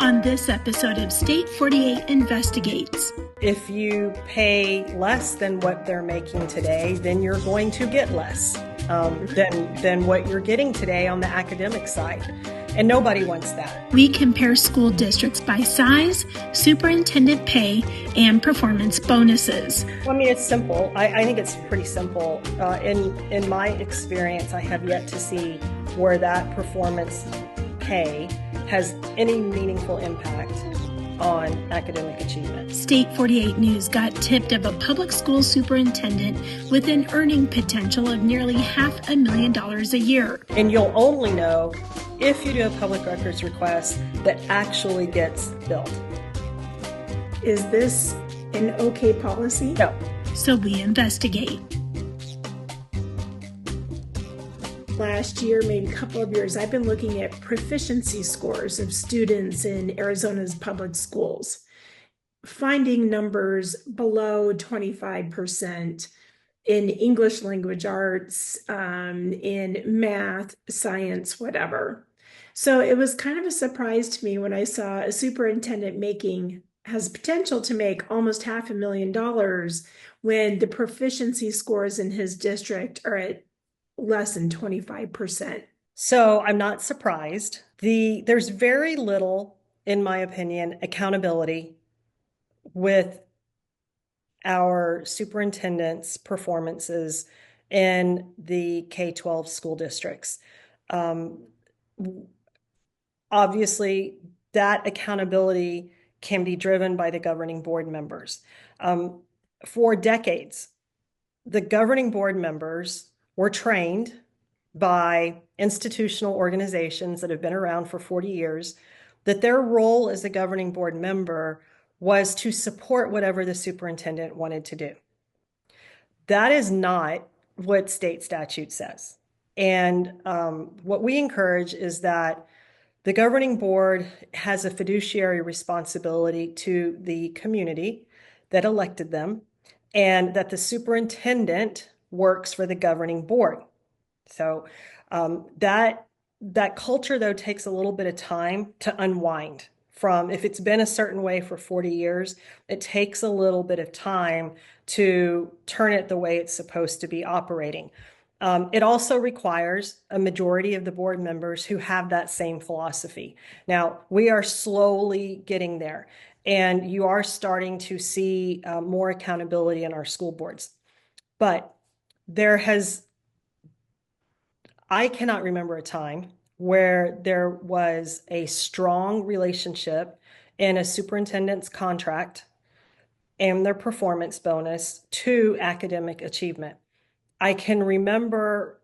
on this episode of State 48 Investigates. If you pay less than what they're making today, then you're going to get less than what you're getting today on the academic side. And nobody wants that. We compare school districts by size, superintendent pay, and performance bonuses. Well, I mean, it's simple. I think it's pretty simple. In my experience, I have yet to see where that performance pay has any meaningful impact on academic achievement. State 48 News got tipped of a public school superintendent with an earning potential of nearly $500,000 a year. And you'll only know if you do a public records request that actually gets billed. Is this an okay policy? No. So we investigate. Last year, maybe a couple of years, I've been looking at proficiency scores of students in Arizona's public schools, finding numbers below 25% in English language arts, in math, science, whatever. So it was kind of a surprise to me when I saw a superintendent has potential to make almost $500,000 when the proficiency scores in his district are at less than 25%. So I'm not surprised. There's very little, in my opinion, accountability with our superintendents' performances in the K-12 school districts. Obviously, that accountability can be driven by the governing board members. For decades, the governing board members were trained by institutional organizations that have been around for 40 years that their role as a governing board member was to support whatever the superintendent wanted to do. That is not what state statute says. And what we encourage is that the governing board has a fiduciary responsibility to the community that elected them, and that the superintendent works for the governing board. So that culture, though, takes a little bit of time to unwind from. If it's been a certain way for 40 years, it takes a little bit of time to turn it the way it's supposed to be operating. It also requires a majority of the board members who have that same philosophy. Now, we are slowly getting there, and you are starting to see more accountability in our school boards. But I cannot remember a time where there was a strong relationship in a superintendent's contract and their performance bonus to academic achievement. I can remember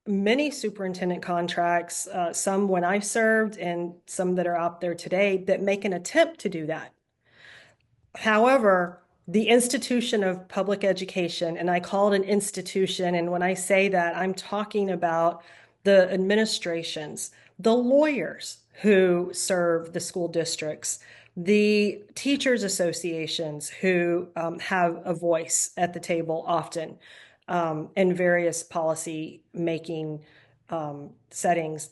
many superintendent contracts, some when I served and some that are out there today, that make an attempt to do that. However, the institution of public education, and I call it an institution, and when I say that, I'm talking about the administrations, the lawyers who serve the school districts, the teachers associations who have a voice at the table often in various policy making settings.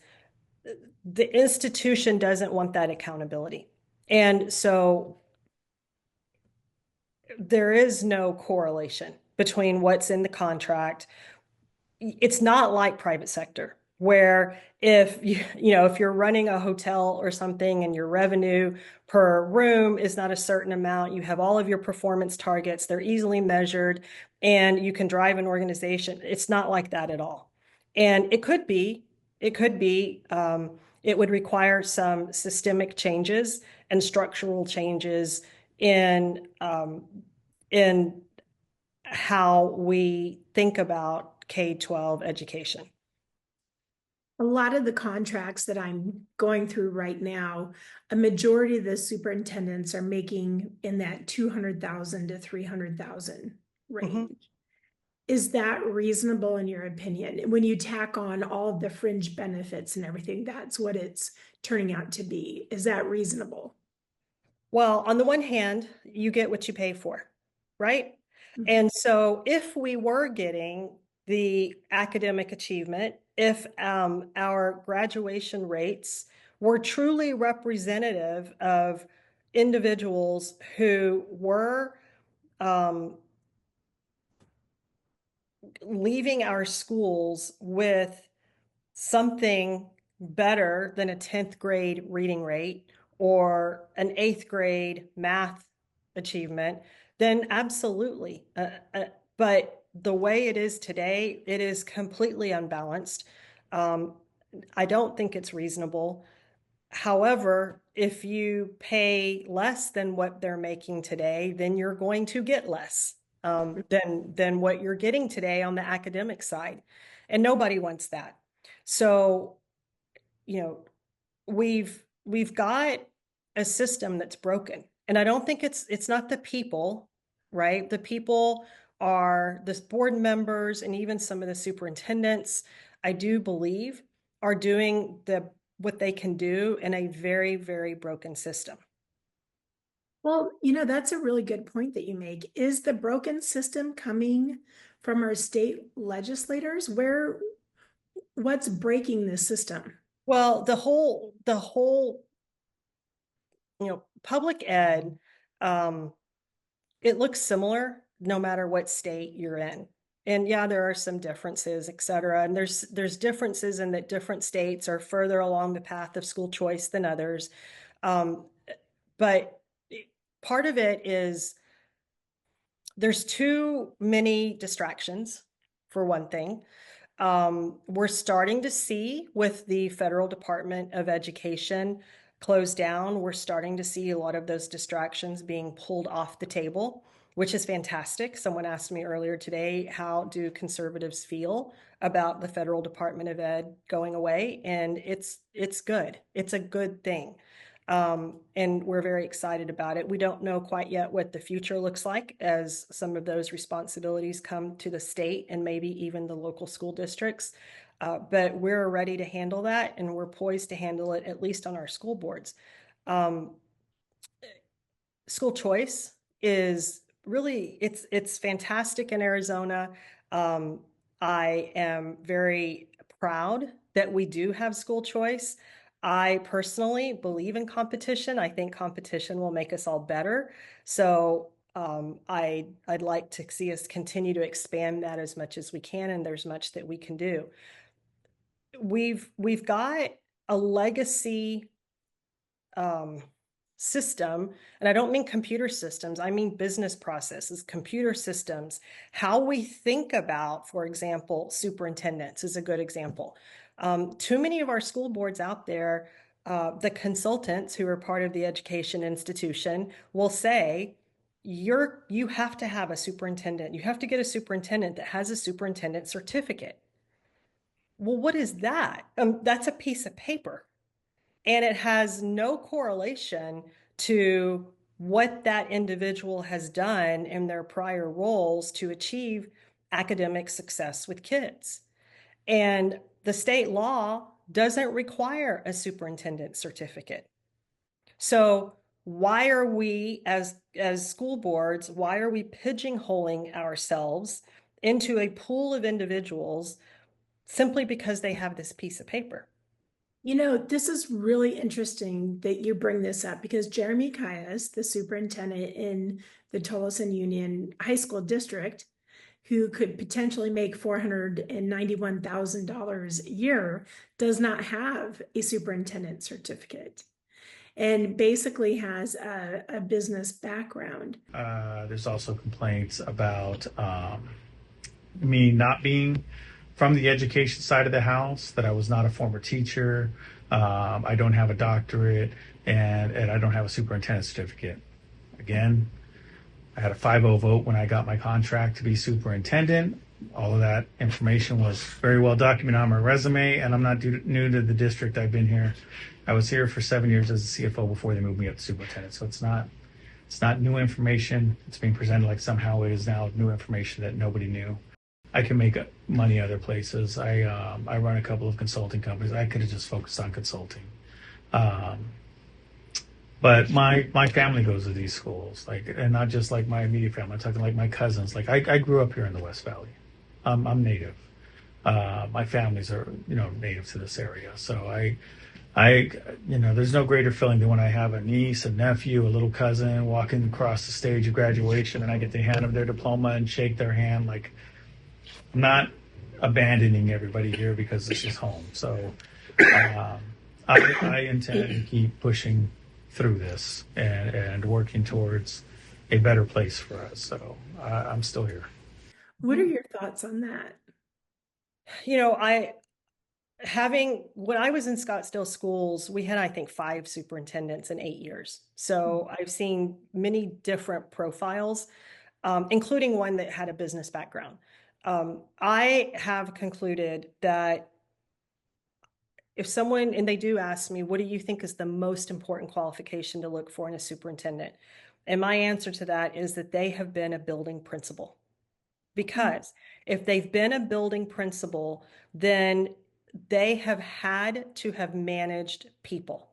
The institution doesn't want that accountability. And so there is no correlation between what's in the contract. It's not like private sector, where if you're running a hotel or something and your revenue per room is not a certain amount, you have all of your performance targets, they're easily measured, and you can drive an organization. It's not like that at all. And it could be, it would require some systemic changes and structural changes in how we think about K-12 education. A lot of the contracts that I'm going through right now, a majority of the superintendents are making in that $200,000 to $300,000 range. Mm-hmm. Is that reasonable in your opinion? When you tack on all of the fringe benefits and everything, that's what it's turning out to be. Is that reasonable? Well, on the one hand, you get what you pay for, right? Mm-hmm. And so if we were getting the academic achievement, if our graduation rates were truly representative of individuals who were leaving our schools with something better than a 10th grade reading rate or an 8th grade math achievement, then absolutely. But the way it is today, it is completely unbalanced. I don't think it's reasonable. However, if you pay less than what they're making today, then you're going to get less than what you're getting today on the academic side. And nobody wants that. So, you know, we've got a system that's broken. And I don't think it's not the people, right? The people are the board members and even some of the superintendents, I do believe, are doing what they can do in a very, very broken system. Well, that's a really good point that you make. Is the broken system coming from our state legislators? What's breaking this system? Well, the whole public ed, it looks similar no matter what state you're in. And yeah, there are some differences, et cetera. And there's differences in that different states are further along the path of school choice than others. But part of it is there's too many distractions, for one thing. We're starting to see with the Federal Department of Education closed down, we're starting to see a lot of those distractions being pulled off the table, which is fantastic. Someone asked me earlier today, how do conservatives feel about the Federal Department of Ed going away? And it's good. It's a good thing. And we're very excited about it. We don't know quite yet what the future looks like as some of those responsibilities come to the state and maybe even the local school districts. But we're ready to handle that, and we're poised to handle it, at least on our school boards. School choice is really, it's fantastic in Arizona. I am very proud that we do have school choice. I personally believe in competition. I think competition will make us all better. So I'd like to see us continue to expand that as much as we can, and there's much that we can do. We've got a legacy system, and I don't mean computer systems, I mean business processes, computer systems, how we think about, for example, superintendents is a good example. Too many of our school boards out there, the consultants who are part of the education institution will say, you have to have a superintendent. You have to get a superintendent that has a superintendent certificate. Well, what is that? That's a piece of paper. And it has no correlation to what that individual has done in their prior roles to achieve academic success with kids. And the state law doesn't require a superintendent certificate. So why are we, as school boards, why are we pigeonholing ourselves into a pool of individuals simply because they have this piece of paper? This is really interesting that you bring this up, because Jeremy Caius, the superintendent in the Tolleson Union High School District, who could potentially make $491,000 a year, does not have a superintendent certificate and basically has a business background. There's also complaints about me not being from the education side of the house, that I was not a former teacher, I don't have a doctorate, and I don't have a superintendent certificate. Again, I had a 5-0 vote when I got my contract to be superintendent. All of that information was very well documented on my resume, and I'm not new to the district. I've been here. I was here for 7 years as a CFO before they moved me up to superintendent. So it's not new information. It's being presented like somehow it is now new information that nobody knew. I can make money other places. I run a couple of consulting companies. I could have just focused on consulting. But my family goes to these schools, and not just like my immediate family. I'm talking like my cousins. I grew up here in the West Valley. I'm native. My families are native to this area, so there's no greater feeling than when I have a niece, a nephew, a little cousin walking across the stage of graduation and I get to hand them their diploma and shake their hand. Like, I'm not abandoning everybody here because this is home. So um, I intend to keep pushing through this and working towards a better place for us. So I'm still here. What are your thoughts on that? When I was in Scottsdale schools, we had, I think, 5 superintendents in 8 years. So I've seen many different profiles, including one that had a business background. I have concluded that if someone, and they do ask me, what do you think is the most important qualification to look for in a superintendent? And my answer to that is that they have been a building principal. Because if they've been a building principal, then they have had to have managed people,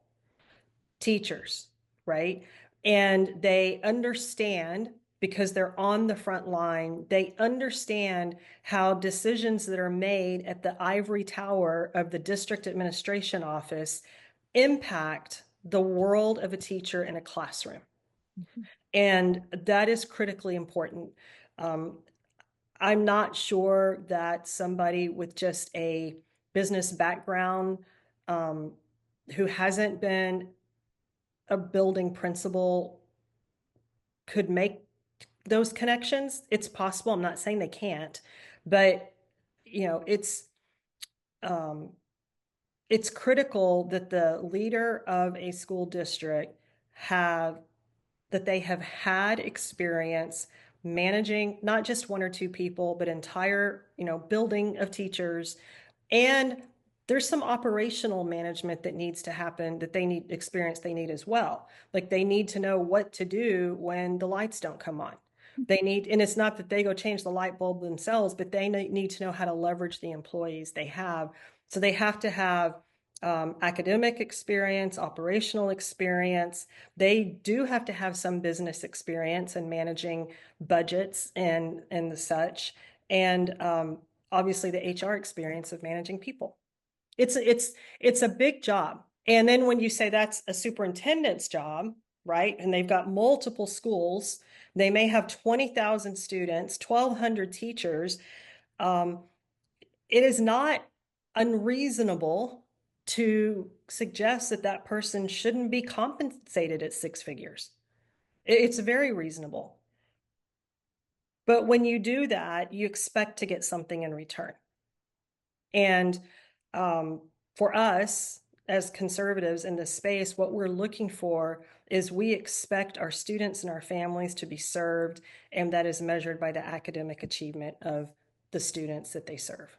teachers, right? And they understand, because they're on the front line, they understand how decisions that are made at the ivory tower of the district administration office impact the world of a teacher in a classroom. And that is critically important. I'm not sure that somebody with just a business background who hasn't been a building principal could make those connections. It's possible. I'm not saying they can't, but it's critical that the leader of a school district they have had experience managing not just 1 or 2 people, but entire, building of teachers. And there's some operational management that needs to happen, that they need as well. Like, they need to know what to do when the lights don't come on. And it's not that they go change the light bulb themselves, but they need to know how to leverage the employees they have. So they have to have academic experience, operational experience. They do have to have some business experience in managing budgets and the such, and obviously the HR experience of managing people. It's a big job. And then when you say that's a superintendent's job, right? And they've got multiple schools, they may have 20,000 students, 1,200 teachers. It is not unreasonable to suggest that that person shouldn't be compensated at 6 figures. It's very reasonable. But when you do that, you expect to get something in return. And for us as conservatives in this space, what we're looking for is we expect our students and our families to be served, and that is measured by the academic achievement of the students that they serve.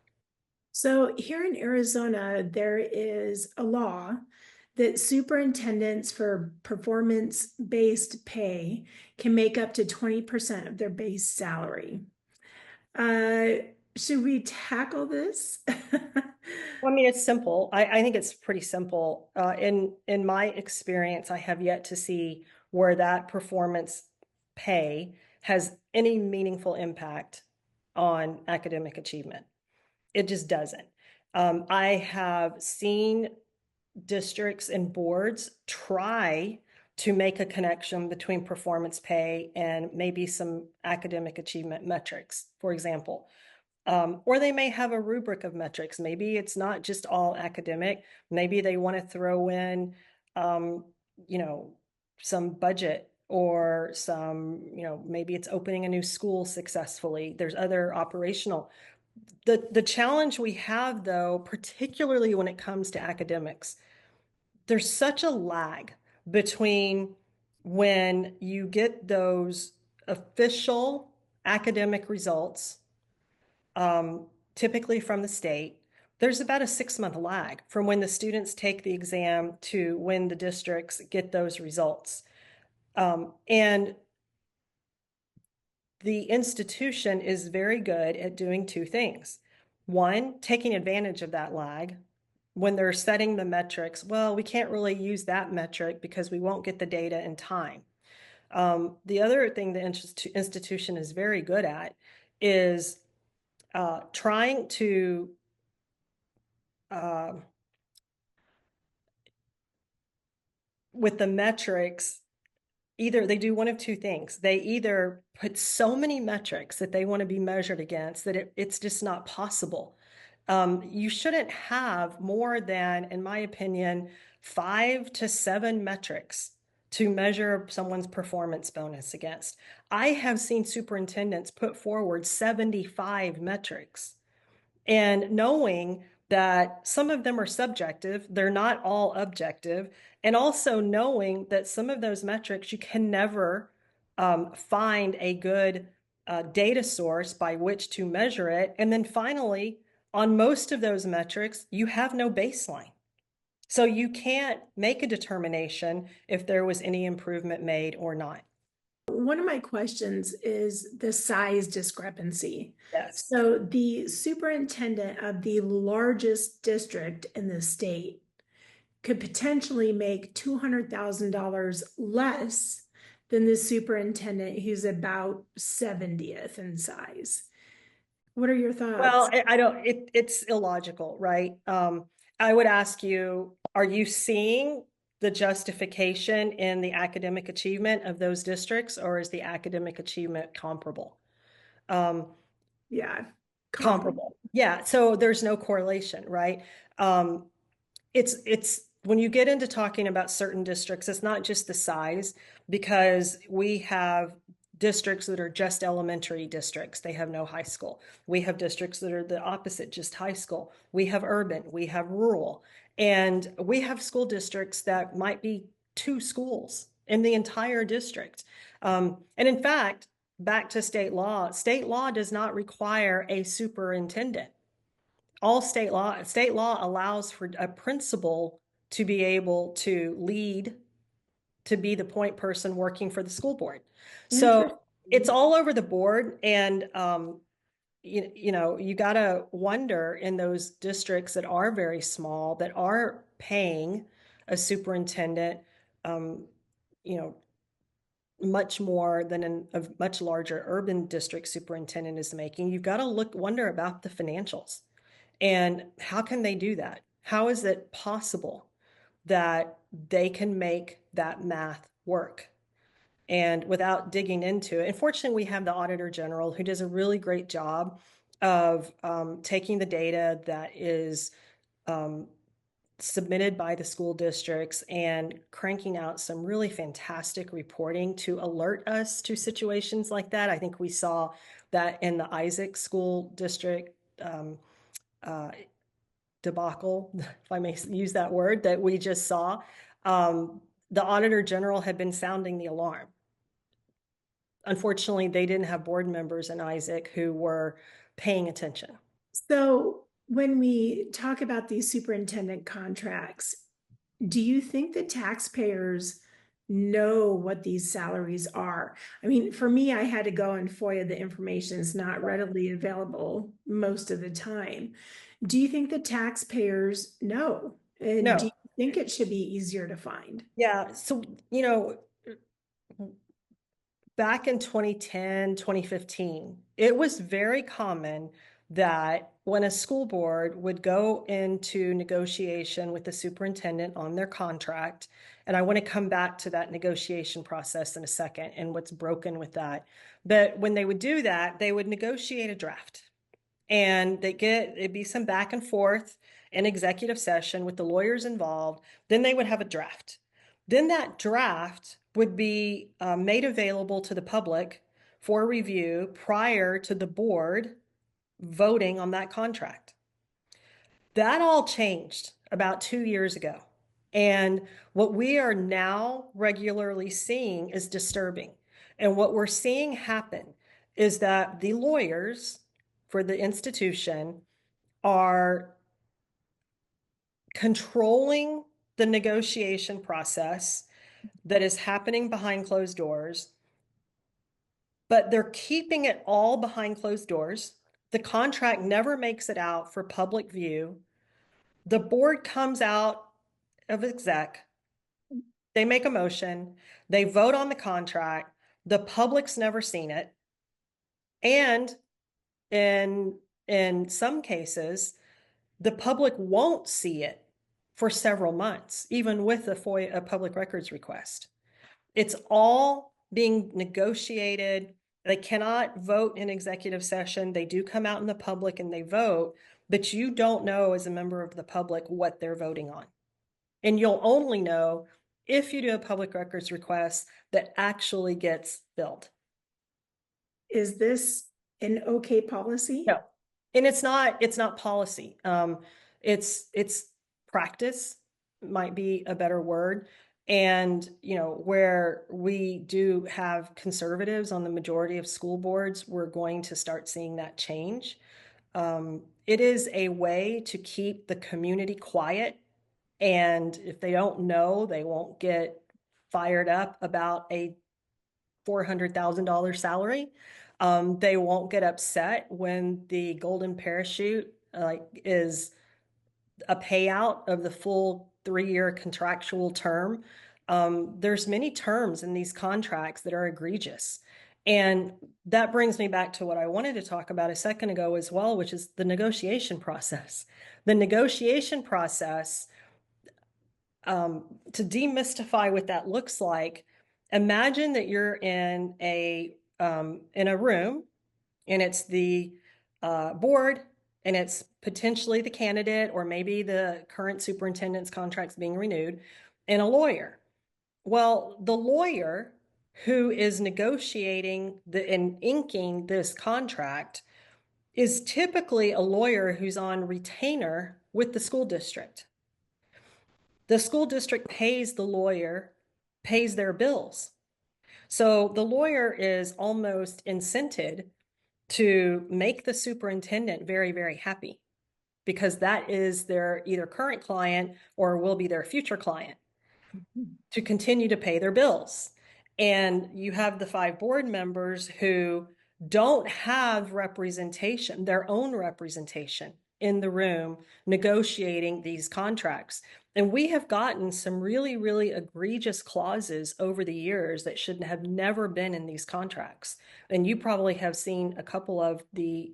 So here in Arizona, there is a law that superintendents for performance-based pay can make up to 20% of their base salary. Should we tackle this? Well, I mean, it's simple. I think it's pretty simple. In my experience, I have yet to see where that performance pay has any meaningful impact on academic achievement. It just doesn't. I have seen districts and boards try to make a connection between performance pay and maybe some academic achievement metrics, for example. Or they may have a rubric of metrics. Maybe it's not just all academic. Maybe they want to throw in, some budget, or some, maybe it's opening a new school successfully. There's other operational. The challenge we have, though, particularly when it comes to academics, there's such a lag between when you get those official academic results, typically from the state. There's about a 6-month lag from when the students take the exam to when the districts get those results. And the institution is very good at doing 2 things. One, taking advantage of that lag. When they're setting the metrics, well, we can't really use that metric because we won't get the data in time. The other thing the institution is very good at is trying to with the metrics, either they do one of two things. They either put so many metrics that they want to be measured against that it's just not possible. You shouldn't have more than, in my opinion, 5 to 7 metrics to measure someone's performance bonus against. I have seen superintendents put forward 75 metrics. And knowing that some of them are subjective, they're not all objective, and also knowing that some of those metrics you can never find a good data source by which to measure it. And then finally, on most of those metrics, you have no baseline. So you can't make a determination if there was any improvement made or not. One of my questions is the size discrepancy. Yes. So the superintendent of the largest district in the state could potentially make $200,000 less than the superintendent who's about 70th in size. What are your thoughts? Well, I don't, it's illogical, right? I would ask you, are you seeing the justification in the academic achievement of those districts, or is the academic achievement comparable? Yeah, Comparable. Yeah, so there's no correlation, right? It's when you get into talking about certain districts, it's not just the size, because we have districts that are just elementary districts. They have no high school. We have districts that are the opposite, just high school. We have urban, we have rural, and we have school districts that might be 2 schools in the entire district. And in fact, back to state law does not require a superintendent. All state law allows for a principal to be able to lead, to be the point person working for the school board. So it's all over the board. And, you got to wonder in those districts that are very small, that are paying a superintendent, much more than a much larger urban district superintendent is making. You've got to wonder about the financials. And how can they do that? How is it possible that they can make that math work? And without digging into it, unfortunately, we have the Auditor General who does a really great job of taking the data that is submitted by the school districts and cranking out some really fantastic reporting to alert us to situations like that. I think we saw that in the Isaac School District debacle, if I may use that word, that we just saw. The Auditor General had been sounding the alarm. Unfortunately, they didn't have board members in Isaac who were paying attention. So when we talk about these superintendent contracts, do you think the taxpayers know what these salaries are? I mean, for me, I had to go and FOIA the information. It's not readily available most of the time. Do you think the taxpayers know? And No. do you think it should be easier to find? Yeah. So, back in 2010, 2015, it was very common that when a school board would go into negotiation with the superintendent on their contract, and I want to come back to that negotiation process in a second and what's broken with that. But when they would do that, they would negotiate a draft. And it'd be some back and forth in executive session with the lawyers involved. Then they would have a draft. Then that draft would be made available to the public for review prior to the board voting on that contract. That all changed about 2 years ago. And what we are now regularly seeing is disturbing. And what we're seeing happen is that the lawyers for the institution are controlling the negotiation process that is happening behind closed doors, but they're keeping it all behind closed doors. The contract never makes it out for public view. The board comes out of exec, they make a motion, they vote on the contract, the public's never seen it. And in some cases, the public won't see it for several months, even with a FOIA, a public records request. It's all being negotiated. They cannot vote in executive session. They do come out in the public and they vote, but you don't know as a member of the public what they're voting on. And you'll only know if you do a public records request that actually gets filled. Is this an okay policy? No. And it's not policy. It's practice might be a better word. And, where we do have conservatives on the majority of school boards, we're going to start seeing that change. It is a way to keep the community quiet. And if they don't know, they won't get fired up about a $400,000 salary. They won't get upset when the golden parachute is a payout of the full 3-year contractual term. There's many terms in these contracts that are egregious. And that brings me back to what I wanted to talk about a second ago as well, which is the negotiation process. The negotiation process, to demystify what that looks like, imagine that you're in a room and it's the board and it's potentially the candidate or maybe the current superintendent's contract's being renewed and a lawyer. Well, the lawyer who is negotiating and inking this contract is typically a lawyer who's on retainer with the school district. The school district pays the lawyer, pays their bills. So the lawyer is almost incented to make the superintendent very, very happy because that is their either current client or will be their future client to continue to pay their bills. And you have the 5 board members who don't have representation, their own representation in the room negotiating these contracts. And we have gotten some really, really egregious clauses over the years that should have never been in these contracts. And you probably have seen a couple of the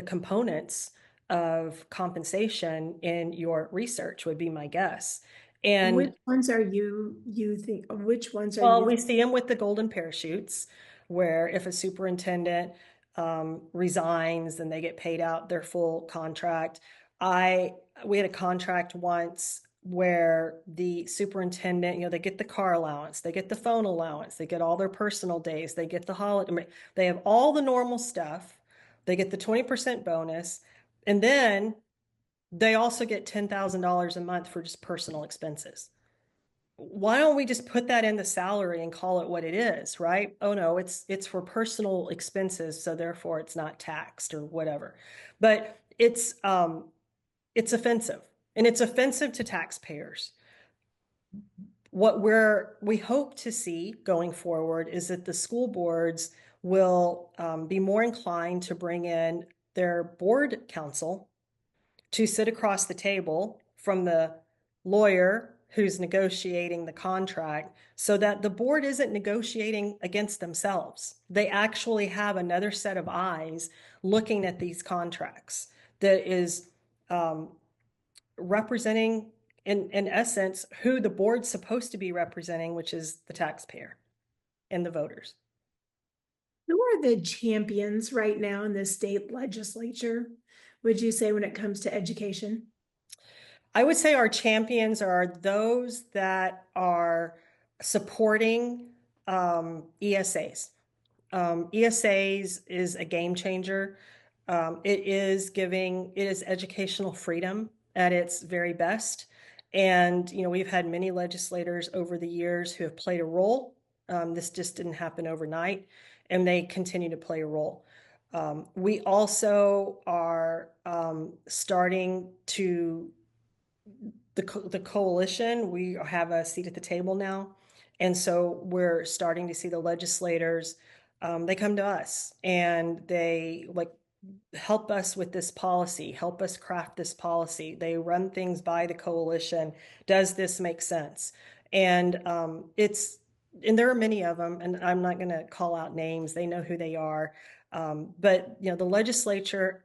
components of compensation in your research would be my guess. And which ones are you think, which ones are well, we see them with the golden parachutes, where if a superintendent resigns, then they get paid out their full contract. We had a contract once where the superintendent, they get the car allowance, they get the phone allowance, they get all their personal days, they get the holiday, they have all the normal stuff, they get the 20% bonus, and then they also get $10,000 a month for just personal expenses. Why don't we just put that in the salary and call it what it is, right? Oh no, it's for personal expenses, so therefore it's not taxed or whatever. But it's offensive, and it's offensive to taxpayers. What we hope to see going forward is that the school boards will be more inclined to bring in their board counsel to sit across the table from the lawyer who's negotiating the contract so that the board isn't negotiating against themselves. They actually have another set of eyes looking at these contracts that is representing, in essence, who the board's supposed to be representing, which is the taxpayer and the voters. Who are the champions right now in the state legislature, would you say, when it comes to education? I would say our champions are those that are supporting ESAs. ESAs is a game changer. It is educational freedom at its very best. And, we've had many legislators over the years who have played a role. This just didn't happen overnight, and they continue to play a role. We also are starting to the coalition, we have a seat at the table now. And so we're starting to see the legislators, they come to us and they help us with this policy, help us craft this policy. They run things by the coalition. Does this make sense? And and there are many of them, and I'm not going to call out names. They know who they are. But the legislature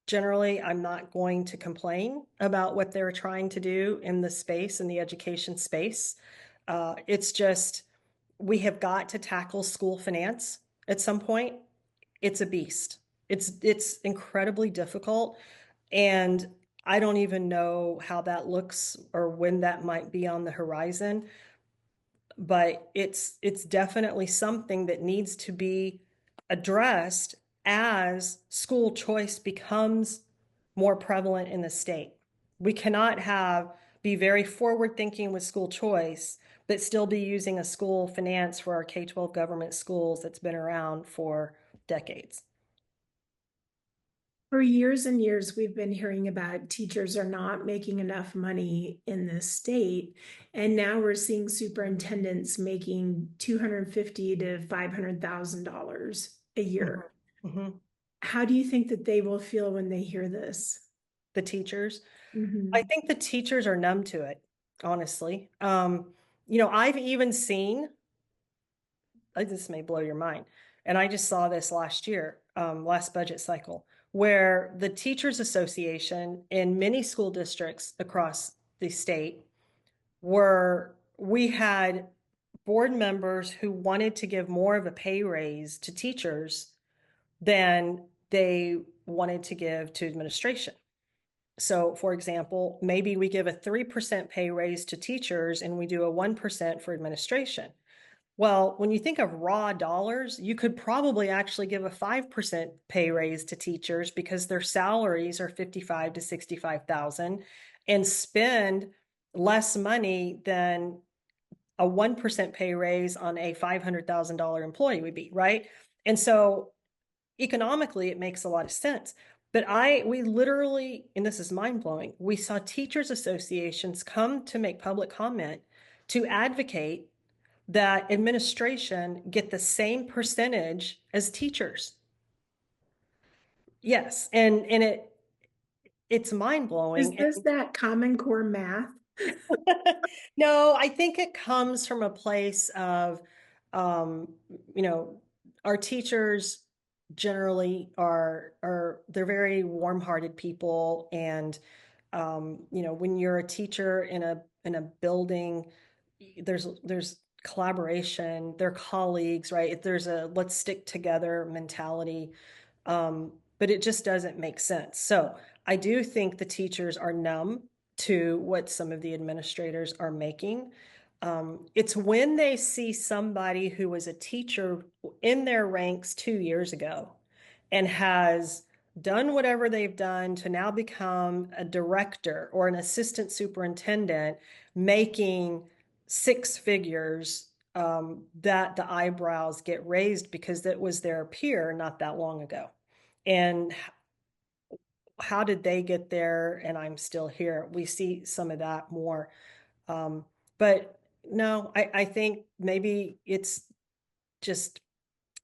generally, I'm not going to complain about what they're trying to do in the space, in the education space. It's just, we have got to tackle school finance at some point. It's a beast. It's incredibly difficult. And I don't even know how that looks or when that might be on the horizon, but it's definitely something that needs to be addressed as school choice becomes more prevalent in the state. We cannot be very forward thinking with school choice, but still be using a school finance for our K-12 government schools that's been around for decades. For years and years, we've been hearing about teachers are not making enough money in this state. And now we're seeing superintendents making $250,000 to $500,000 a year. Mm-hmm. How do you think that they will feel when they hear this? The teachers. I Mm-hmm. think the teachers are numb to it, honestly. I've even seen, this may blow your mind, and I just saw this last year, last budget cycle, where the Teachers Association in many school districts across the state we had board members who wanted to give more of a pay raise to teachers than they wanted to give to administration. So, for example, maybe we give a 3% pay raise to teachers and we do a 1% for administration. Well, when you think of raw dollars, you could probably actually give a 5% pay raise to teachers because their salaries are 55 to 65,000 and spend less money than a 1% pay raise on a $500,000 employee would be, right? And so economically, it makes a lot of sense. But we literally, and this is mind blowing, we saw teachers associations come to make public comment to advocate that administration get the same percentage as teachers. Yes, and it's mind Is blowing. this that Common Core math? No, I think it comes from a place of, um, you know, our teachers generally they're very warm-hearted people, and when you're a teacher in a building, there's collaboration, they're colleagues, right? There's a let's stick together mentality, but it just doesn't make sense. So I do think the teachers are numb to what some of the administrators are making. It's when they see somebody who was a teacher in their ranks 2 years ago and has done whatever they've done to now become a director or an assistant superintendent making six figures, that the eyebrows get raised because that was their peer not that long ago. And how did they get there and I'm still here? We see some of that more. But no, I think maybe it's just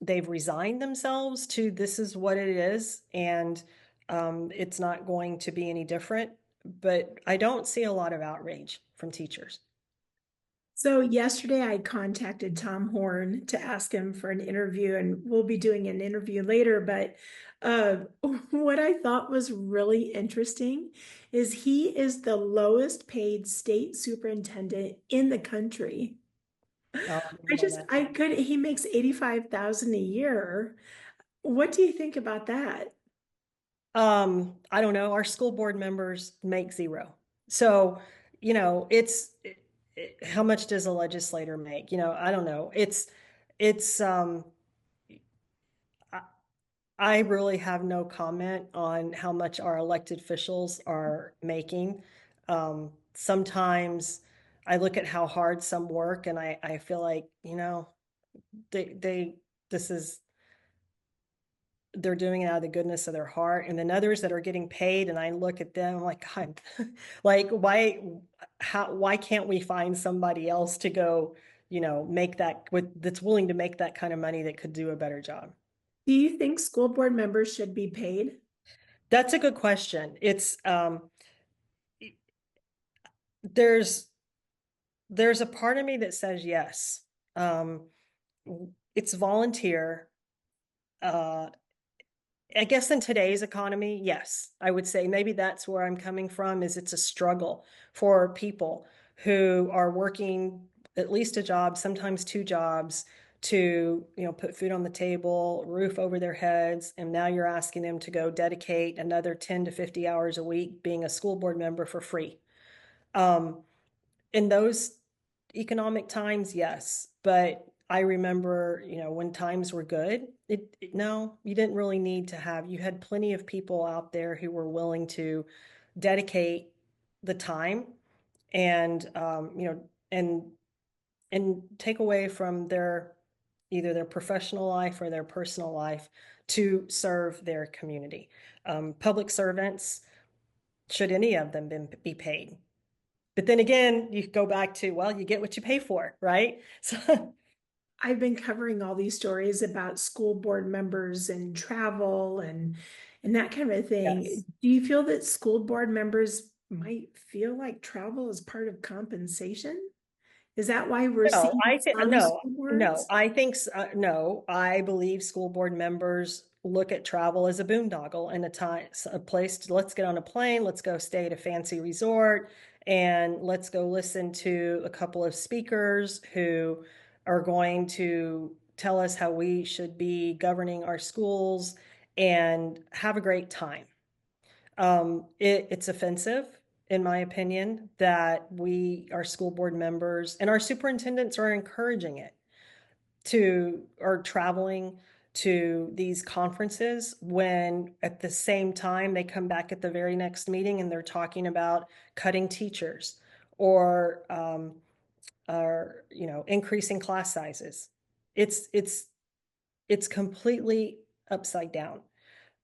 they've resigned themselves to this is what it is, and it's not going to be any different. But I don't see a lot of outrage from teachers. So yesterday I contacted Tom Horn to ask him for an interview, and we'll be doing an interview later. But uh, what I thought was really interesting is he is the lowest paid state superintendent in the country. Oh, I didn't know that. He makes 85,000 a year. What do you think about that? I don't know. Our school board members make zero. So, how much does a legislator make? I don't know. It's, I, I really have no comment on how much our elected officials are making. Sometimes I look at how hard some work and I feel like, they, this is, they're doing it out of the goodness of their heart. And then others that are getting paid, and I look at them I'm like, God, like why can't we find somebody else to go, make that's willing to make that kind of money that could do a better job? Do you think school board members should be paid? That's a good question. There's there's a part of me that says yes. Um, it's volunteer. Uh, I guess in today's economy, yes, I would say maybe that's where I'm coming from, is it's a struggle for people who are working at least a job, sometimes two jobs to, put food on the table, roof over their heads, and now you're asking them to go dedicate another 10 to 50 hours a week being a school board member for free. Um, in those economic times, yes. But I remember, when times were good, no, you didn't really need to have, you had plenty of people out there who were willing to dedicate the time and, and take away from either their professional life or their personal life to serve their community. Public servants, should any of them be paid? But then again, you go back to, well, you get what you pay for, right? So, I've been covering all these stories about school board members and travel and that kind of thing. yes. Do you feel that school board members might feel like travel is part of compensation? Is that why we're No, seeing I think some no, school no. boards? I think no. I believe school board members look at travel as a boondoggle and a place to, let's get on a plane, let's go stay at a fancy resort, and let's go listen to a couple of speakers who are going to tell us how we should be governing our schools and have a great time. It's offensive, in my opinion, that our school board members and our superintendents are encouraging it are traveling to these conferences when at the same time they come back at the very next meeting and they're talking about cutting teachers or increasing class sizes. It's completely upside down.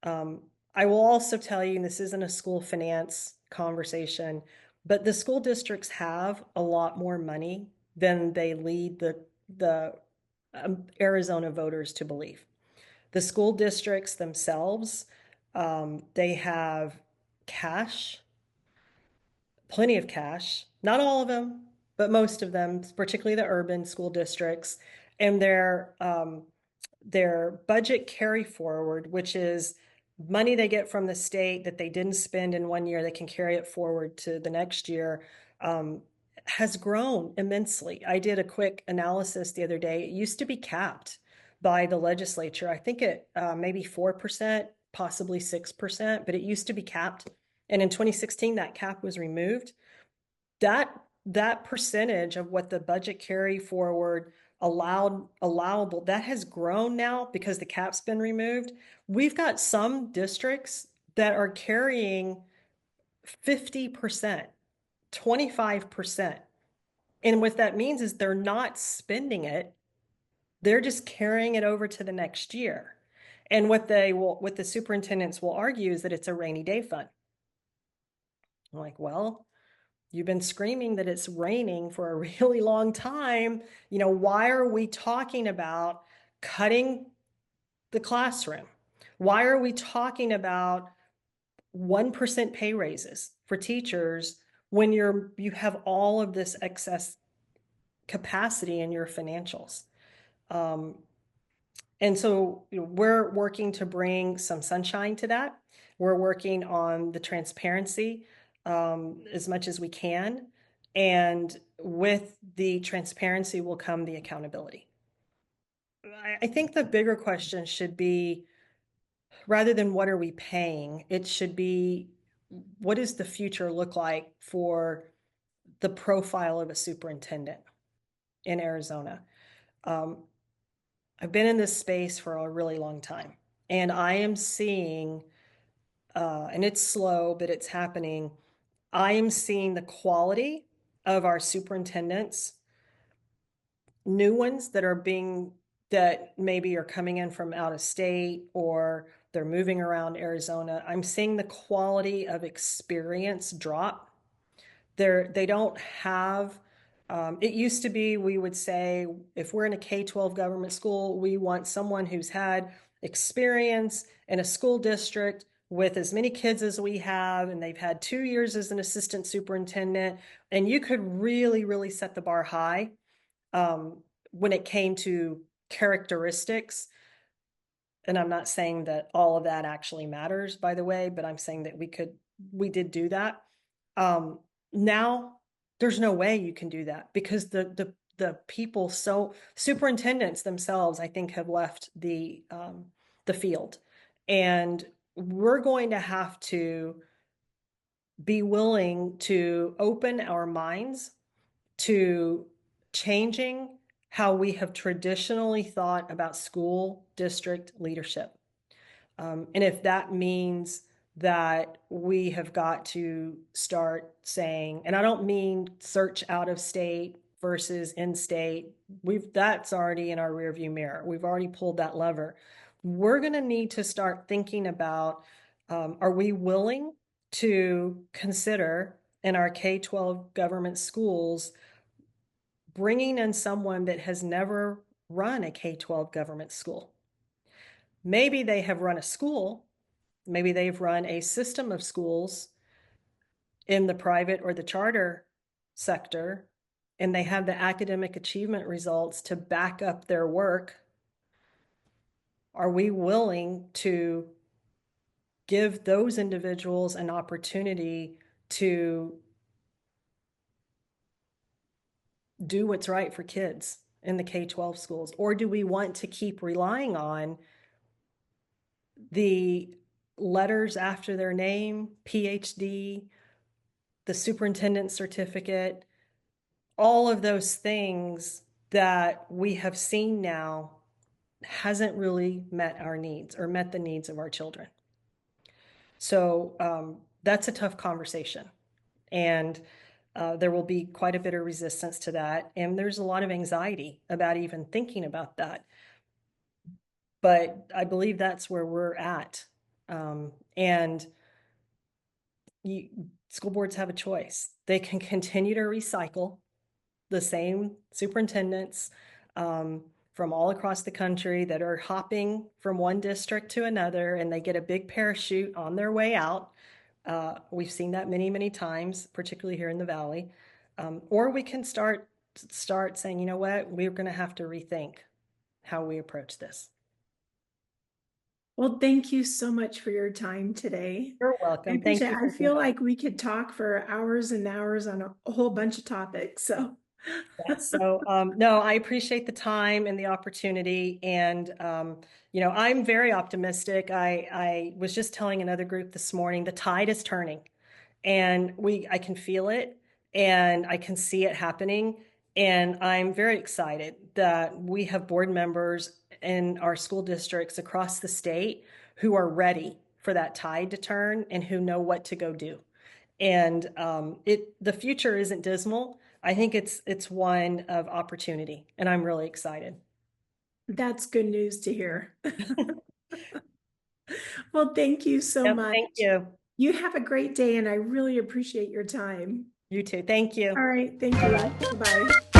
I will also tell you, and this isn't a school finance conversation, but the school districts have a lot more money than they lead the Arizona voters to believe. The school districts themselves, they have cash, plenty of cash, not all of them, but most of them, particularly the urban school districts, and their budget carry forward, which is money they get from the state that they didn't spend in one year, they can carry it forward to the next year, has grown immensely. I did a quick analysis the other day. It used to be capped by the legislature. I think it maybe 4%, possibly 6%, but it used to be capped. And in 2016, that cap was removed. That percentage of what the budget carry forward allowable, that has grown now because the cap's been removed. We've got some districts that are carrying 50%, 25%. And what that means is they're not spending it, they're just carrying it over to the next year. And what the superintendents will argue is that it's a rainy day fund. I'm like, well, you've been screaming that it's raining for a really long time. Why are we talking about cutting the classroom? Why are we talking about 1% pay raises for teachers when you have all of this excess capacity in your financials? And so, we're working to bring some sunshine to that. We're working on the transparency as much as we can. And with the transparency will come the accountability. I think the bigger question should be, rather than what are we paying, it should be, what does the future look like for the profile of a superintendent in Arizona? Um, I've been in this space for a really long time, and I am seeing, and it's slow, but it's happening. I am seeing the quality of our superintendents, new ones that maybe are coming in from out of state or they're moving around Arizona. I'm seeing the quality of experience drop. They don't have, it used to be, we would say, if we're in a K-12 government school, we want someone who's had experience in a school district with as many kids as we have, and they've had 2 years as an assistant superintendent, and you could really, really set the bar high when it came to characteristics. And I'm not saying that all of that actually matters, by the way, but I'm saying that we did do that. Now there's no way you can do that because the people, so superintendents themselves, I think, have left the field, and we're going to have to be willing to open our minds to changing how we have traditionally thought about school district leadership. And if that means that we have got to start saying, and I don't mean search out of state versus in state, that's already in our rearview mirror. We've already pulled that lever. We're going to need to start thinking about, are we willing to consider in our K-12 government schools bringing in someone that has never run a K-12 government school? Maybe they have run a school, maybe they've run a system of schools in the private or the charter sector, and they have the academic achievement results to back up their work. Are we willing to give those individuals an opportunity to do what's right for kids in the K-12 schools? Or do we want to keep relying on the letters after their name, PhD, the superintendent certificate, all of those things that we have seen now hasn't really met our needs or met the needs of our children? So that's a tough conversation. And there will be quite a bit of resistance to that. And there's a lot of anxiety about even thinking about that. But I believe that's where we're at. And school boards have a choice. They can continue to recycle the same superintendents from all across the country that are hopping from one district to another, and they get a big parachute on their way out. We've seen that many, many times, particularly here in the Valley. Or we can start saying, you know what, we're going to have to rethink how we approach this. Well, thank you so much for your time today. You're welcome. I appreciate it. Thank you. I feel like we could talk for hours and hours on a whole bunch of topics. So, So no, I appreciate the time and the opportunity. And, I'm very optimistic. I was just telling another group this morning, the tide is turning, and I can feel it and I can see it happening. And I'm very excited that we have board members in our school districts across the state who are ready for that tide to turn and who know what to go do. And the future isn't dismal. I think it's one of opportunity, and I'm really excited. that's good news to hear. Well, thank you so Yep, much. thank you. You have a great day, and I really appreciate your time. You too. Thank you. All right. Thank you. Bye.